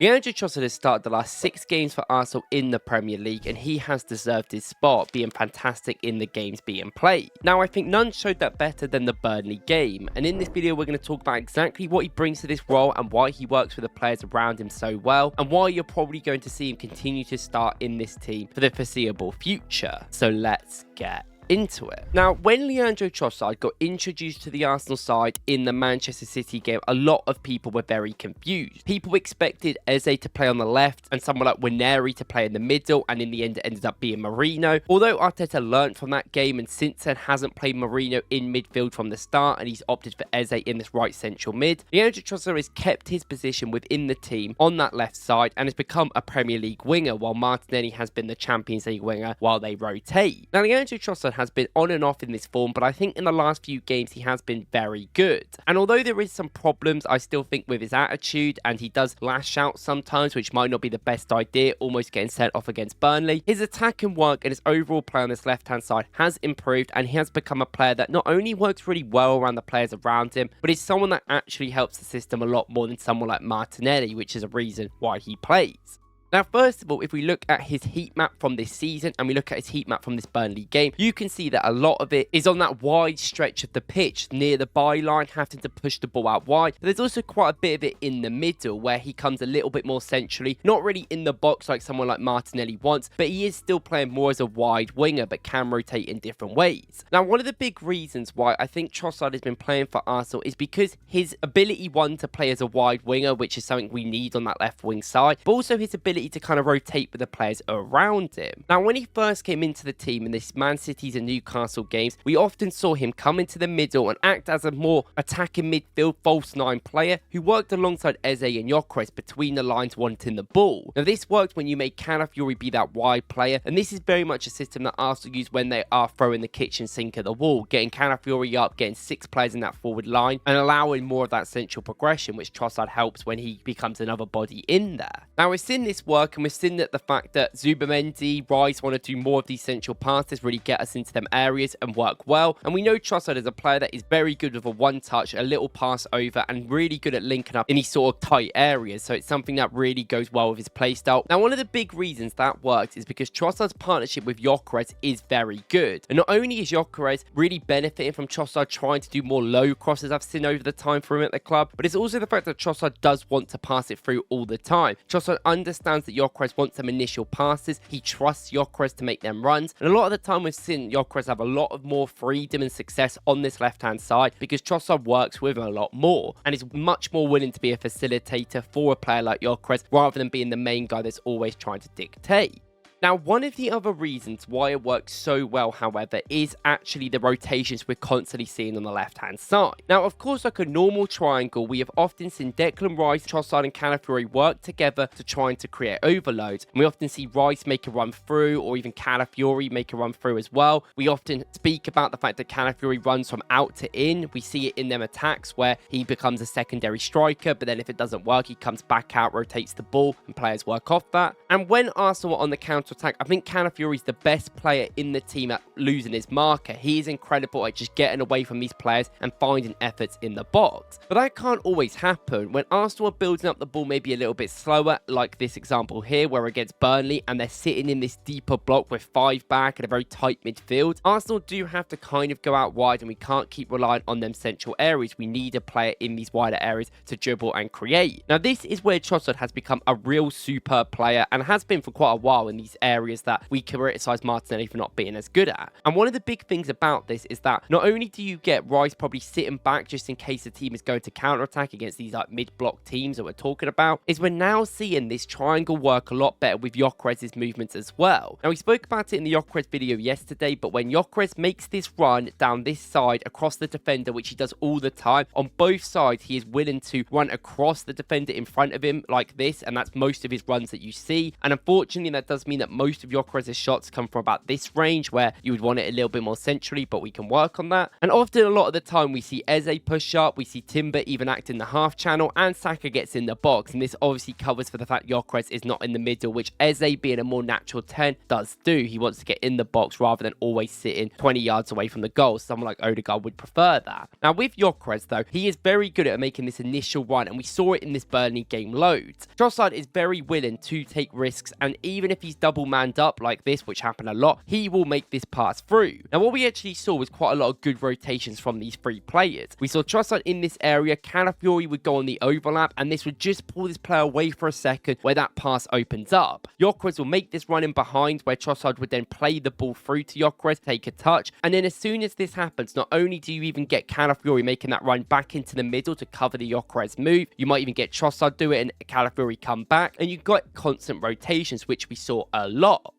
Leandro Trossard has started the last 6 games for Arsenal in the Premier League, and he has deserved his spot, being fantastic in the games being played. Now, I think none showed that better than the Burnley game, and in this video we're going to talk about exactly what he brings to this role and why he works with the players around him so well, and why you're probably going to see him continue to start in this team for the foreseeable future. So let's get into it. Now, when Leandro Trossard got introduced to the Arsenal side in the Manchester City game, a lot of people were very confused. People expected Eze to play on the left and someone like Waneri to play in the middle, and in the end it ended up being Marino. Although Arteta learned from that game and since then hasn't played Marino in midfield from the start, and he's opted for Eze in this right central mid, Leandro Trossard has kept his position within the team on that left side and has become a Premier League winger, while Martinelli has been the Champions League winger while they rotate. Now, Leandro Trossard has been on and off in this form, but I think in the last few games he has been very good. And although there is some problems, I still think with his attitude, and he does lash out sometimes, which might not be the best idea, almost getting sent off against Burnley, his attacking work and his overall play on this left-hand side has improved, and he has become a player that not only works really well around the players around him, but is someone that actually helps the system a lot more than someone like Martinelli, which is a reason why he plays. Now, first of all, if we look at his heat map from this season and we look at his heat map from this Burnley game, you can see that a lot of it is on that wide stretch of the pitch near the byline, having to push the ball out wide. But there's also quite a bit of it in the middle where he comes a little bit more centrally, not really in the box like someone like Martinelli wants, but he is still playing more as a wide winger but can rotate in different ways. Now, one of the big reasons why I think Trossard has been playing for Arsenal is because his ability, one, to play as a wide winger, which is something we need on that left wing side, but also his ability to kind of rotate with the players around him. Now, when he first came into the team in this Man City's and Newcastle games, we often saw him come into the middle and act as a more attacking midfield false 9 player who worked alongside Eze and Woklz between the lines wanting the ball. Now, this worked when you made Calafiori be that wide player, and this is very much a system that Arsenal use when they are throwing the kitchen sink at the wall, getting Calafiori up, getting 6 players in that forward line, and allowing more of that central progression, which Trossard helps when he becomes another body in there. Now, we've seen this work, and we've seen that the fact that Zubamendi, Rice want to do more of these central passes, really get us into them areas and work well. And we know Trossard is a player that is very good with a one touch, a little pass over, and really good at linking up in these sort of tight areas. So it's something that really goes well with his playstyle. Now, one of the big reasons that works is because Trossard's partnership with Woklz is very good. And not only is Woklz really benefiting from Trossard trying to do more low crosses I've seen over the time for him at the club, but it's also the fact that Trossard does want to pass it through all the time. Trossard understands that Woklz wants some initial passes. He trusts Woklz to make them runs, and a lot of the time we've seen Woklz have a lot of more freedom and success on this left hand side because Trossard works with him a lot more and is much more willing to be a facilitator for a player like Woklz rather than being the main guy that's always trying to dictate. Now, one of the other reasons why it works so well, however, is actually the rotations we're constantly seeing on the left-hand side. Now, of course, like a normal triangle, we have often seen Declan Rice, Trossard and Calafiori work together to try and to create overloads. And we often see Rice make a run through, or even Calafiori make a run through as well. We often speak about the fact that Calafiori runs from out to in. We see it in them attacks where he becomes a secondary striker, but then if it doesn't work, he comes back out, rotates the ball, and players work off that. And when Arsenal are on the counter attack, I think Calafiori is the best player in the team at losing his marker. He is incredible at just getting away from these players and finding efforts in the box. But that can't always happen. When Arsenal are building up the ball maybe a little bit slower, like this example here, where against Burnley, and they're sitting in this deeper block with 5 back and a very tight midfield, Arsenal do have to kind of go out wide, and we can't keep relying on them central areas. We need a player in these wider areas to dribble and create. Now, this is where Trossard has become a real superb player, and has been for quite a while in these areas that we criticise Martinelli for not being as good at. And one of the big things about this is that not only do you get Rice probably sitting back just in case the team is going to counter-attack against these like mid-block teams that we're talking about, is we're now seeing this triangle work a lot better with Woklz's movements as well. Now, we spoke about it in the Woklz video yesterday, but when Woklz makes this run down this side across the defender, which he does all the time, on both sides he is willing to run across the defender in front of him like this, and that's most of his runs that you see. And unfortunately, that does mean that that most of Woklz's shots come from about this range where you would want it a little bit more centrally, but we can work on that. And often a lot of the time we see Eze push up, we see Timber even act in the half channel, and Saka gets in the box. And this obviously covers for the fact Woklz is not in the middle, which Eze, being a more natural 10, does do. He wants to get in the box rather than always sitting 20 yards away from the goal. Someone like Odegaard would prefer that. Now with Woklz though, he is very good at making this initial run, and we saw it in this Burnley game loads. Trossard is very willing to take risks, and even if he's double manned up like this, which happened a lot, he will make this pass through. Now what we actually saw was quite a lot of good rotations from these three players. We saw Trossard in this area, Calafiori would go on the overlap, and this would just pull this player away for a second where that pass opens up. Woklz will make this run in behind where Trossard would then play the ball through to Woklz, take a touch, and then as soon as this happens, not only do you even get Calafiori making that run back into the middle to cover the Woklz move, you might even get Trossard do it and Calafiori come back, and you've got constant rotations, which we saw a lot.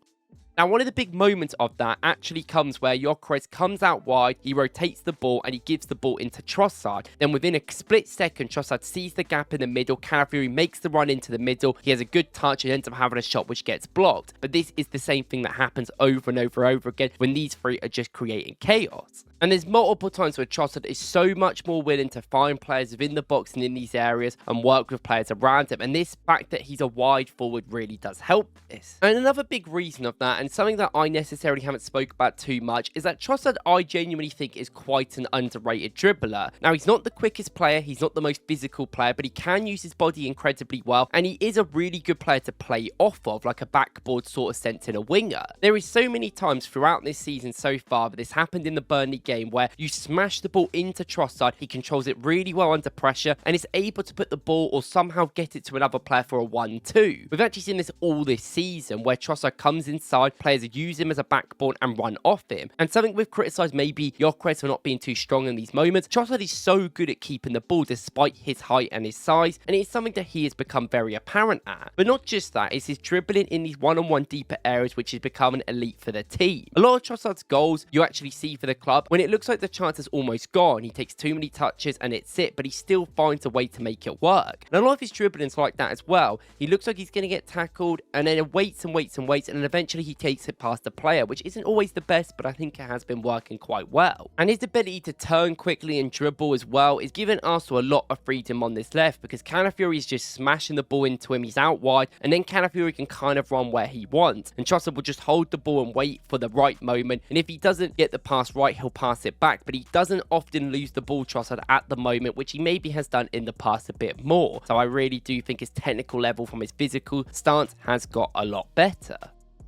Now, one of the big moments of that actually comes where Woklz comes out wide, he rotates the ball, and he gives the ball into Trossard. Then within a split second, Trossard sees the gap in the middle, Calafiori makes the run into the middle, he has a good touch and ends up having a shot which gets blocked. But this is the same thing that happens over and over and over again when these three are just creating chaos. And there's multiple times where Trossard is so much more willing to find players within the box and in these areas and work with players around him. And this fact that he's a wide forward really does help this. And another big reason of that, and something that I necessarily haven't spoke about too much, is that Trossard I genuinely think is quite an underrated dribbler. Now he's not the quickest player, he's not the most physical player, but he can use his body incredibly well, and he is a really good player to play off of, like a backboard sort of sense in a winger. There is so many times throughout this season so far, but this happened in the Burnley game, where you smash the ball into Trossard, he controls it really well under pressure and is able to put the ball or somehow get it to another player for a 1-2. We've actually seen this all this season where Trossard comes inside, players use him as a backboard and run off him. And something we've criticised maybe Woklz for not being too strong in these moments, Trossard is so good at keeping the ball despite his height and his size, and it's something that he has become very apparent at. But not just that, it's his dribbling in these one-on-one deeper areas which is becoming elite for the team. A lot of Trossard's goals you actually see for the club, when it looks like the chance is almost gone, he takes too many touches and it's it, but he still finds a way to make it work. And a lot of his dribbling's like that as well. He looks like he's going to get tackled and then it waits and waits and waits, and then eventually he takes it past the player, which isn't always the best, but I think it has been working quite well. And his ability to turn quickly and dribble as well is giving Arsenal a lot of freedom on this left, because Calafiori is just smashing the ball into him, he's out wide, and then Calafiori can kind of run where he wants, and Trossard will just hold the ball and wait for the right moment, and if he doesn't get the pass right, he'll pass it back, but he doesn't often lose the ball, Trossard, at the moment, which he maybe has done in the past a bit more. So I really do think his technical level from his physical stance has got a lot better.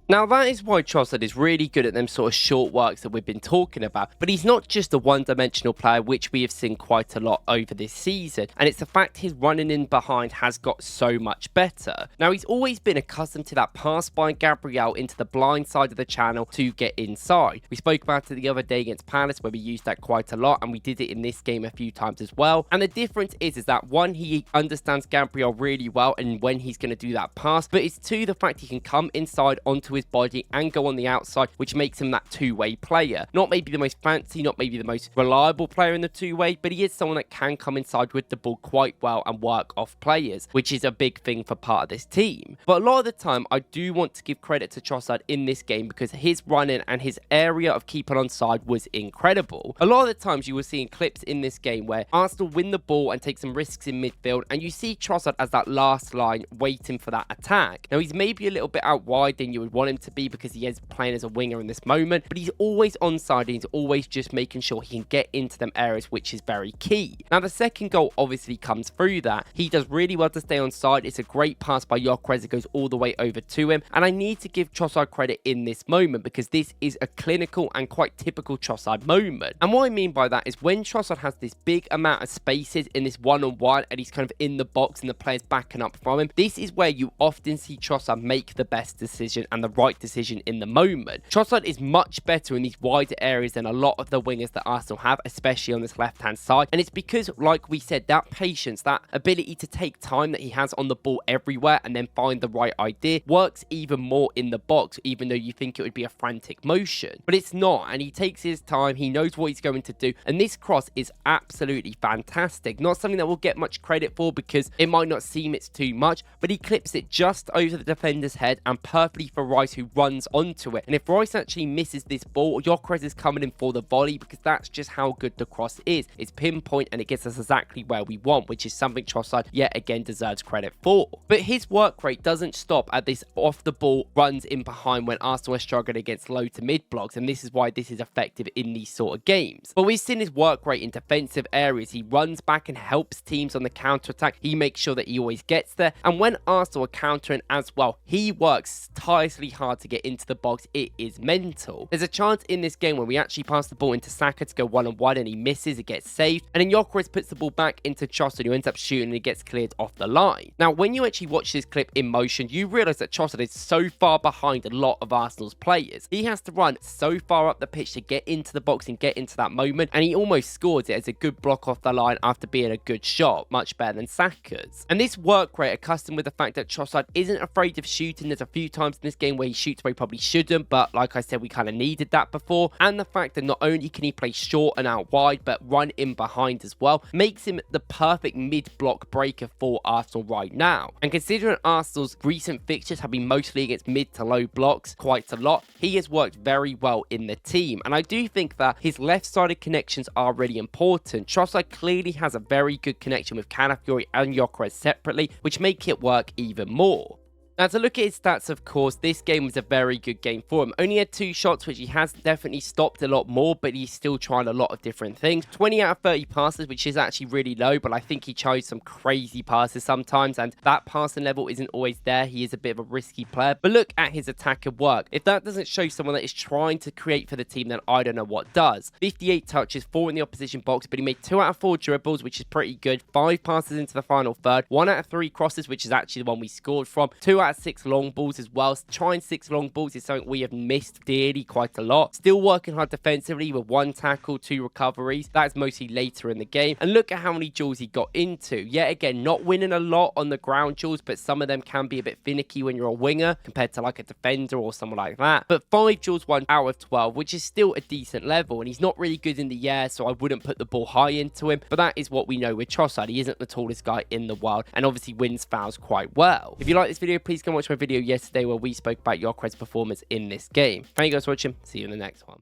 Now that is why Trossard is really good at them sort of short works that we've been talking about, but he's not just a one-dimensional player, which we have seen quite a lot over this season, and it's the fact his running in behind has got so much better. Now he's always been accustomed to that pass by Gabriel into the blind side of the channel to get inside. We spoke about it the other day against Palace where we used that quite a lot, and we did it in this game a few times as well. And the difference is that one, he understands Gabriel really well and when he's going to do that pass, but it's two, the fact he can come inside onto his body and go on the outside, which makes him that two-way player. Not maybe the most fancy, not maybe the most reliable player in the two-way, but he is someone that can come inside with the ball quite well and work off players, which is a big thing for part of this team. But a lot of the time, I do want to give credit to Trossard in this game because his running and his area of keeping onside was incredible. A lot of the times you will see in clips in this game where Arsenal win the ball and take some risks in midfield, and you see Trossard as that last line waiting for that attack. Now he's maybe a little bit out wide than you would want him to be because he is playing as a winger in this moment, but he's always onside and he's always just making sure he can get into them areas, which is very key. Now the second goal obviously comes through that. He does really well to stay onside. It's a great pass by Woklz. It goes all the way over to him, and I need to give Trossard credit in this moment because this is a clinical and quite typical Trossard moment. And what I mean by that is when Trossard has this big amount of spaces in this one-on-one and he's kind of in the box and the player's backing up from him, this is where you often see Trossard make the best decision and the right decision in the moment. Trossard is much better in these wider areas than a lot of the wingers that Arsenal have, especially on this left-hand side, and it's because, like we said, that patience, that ability to take time that he has on the ball everywhere and then find the right idea works even more in the box, even though you think it would be a frantic motion. But it's not, and he takes his time, he knows what he's going to do, and this cross is absolutely fantastic. Not something that we'll get much credit for because it might not seem it's too much, but he clips it just over the defender's head and perfectly for right Rice, who runs onto it. And if Rice actually misses this ball, Woklz is coming in for the volley, because that's just how good the cross is. It's pinpoint and it gets us exactly where we want, which is something Trossard yet again deserves credit for. But his work rate doesn't stop at this off the ball runs in behind when Arsenal are struggling against low to mid blocks, and this is why this is effective in these sort of games. But we've seen his work rate in defensive areas. He runs back and helps teams on the counter attack. He makes sure that he always gets there, and when Arsenal are countering as well, he works tirelessly hard to get into the box. It is mental. There's a chance in this game when we actually pass the ball into Saka to go 1-on-1 and he misses, it gets saved, and then Woklz puts the ball back into Trossard, who ends up shooting and it gets cleared off the line. Now, when you actually watch this clip in motion, you realise that Trossard is so far behind a lot of Arsenal's players. He has to run so far up the pitch to get into the box and get into that moment, and he almost scores it as a good block off the line after being a good shot, much better than Saka's. And this work rate, accustomed with the fact that Trossard isn't afraid of shooting. There's a few times in this game where he shoots where he probably shouldn't, but like I said, we kind of needed that before. And the fact that not only can he play short and out wide, but run in behind as well, makes him the perfect mid-block breaker for Arsenal right now. And considering Arsenal's recent fixtures have been mostly against mid to low blocks quite a lot, he has worked very well in the team. And I do think that his left-sided connections are really important. Trossard clearly has a very good connection with Calafiori and Woklz separately, which make it work even more. Now, to look at his stats, of course, this game was a very good game for him. Only had 2 shots, which he has definitely stopped a lot more, but he's still trying a lot of different things. 20 out of 30 passes, which is actually really low, but I think he chose some crazy passes sometimes, and that passing level isn't always there. He is a bit of a risky player, but look at his attack and work. If that doesn't show someone that is trying to create for the team, then I don't know what does. 58 touches, 4 in the opposition box, but he made 2 out of 4 dribbles, which is pretty good. 5 passes into the final third, 1 out of 3 crosses, which is actually the one we scored from. 2 out of 6 long balls as well. Trying 6 long balls is something we have missed dearly quite a lot. Still working hard defensively with 1 tackle, 2 recoveries. That is mostly later in the game. And look at how many duels he got into. Yet again, not winning a lot on the ground duels, but some of them can be a bit finicky when you're a winger compared to like a defender or someone like that. But 5 duels won out of 12, which is still a decent level. And he's not really good in the air, so I wouldn't put the ball high into him. But that is what we know with Trossard. He isn't the tallest guy in the world and obviously wins fouls quite well. If you like this video, please go watch my video yesterday where we spoke about Woklz's performance in this game. Thank you guys for watching. See you in the next one.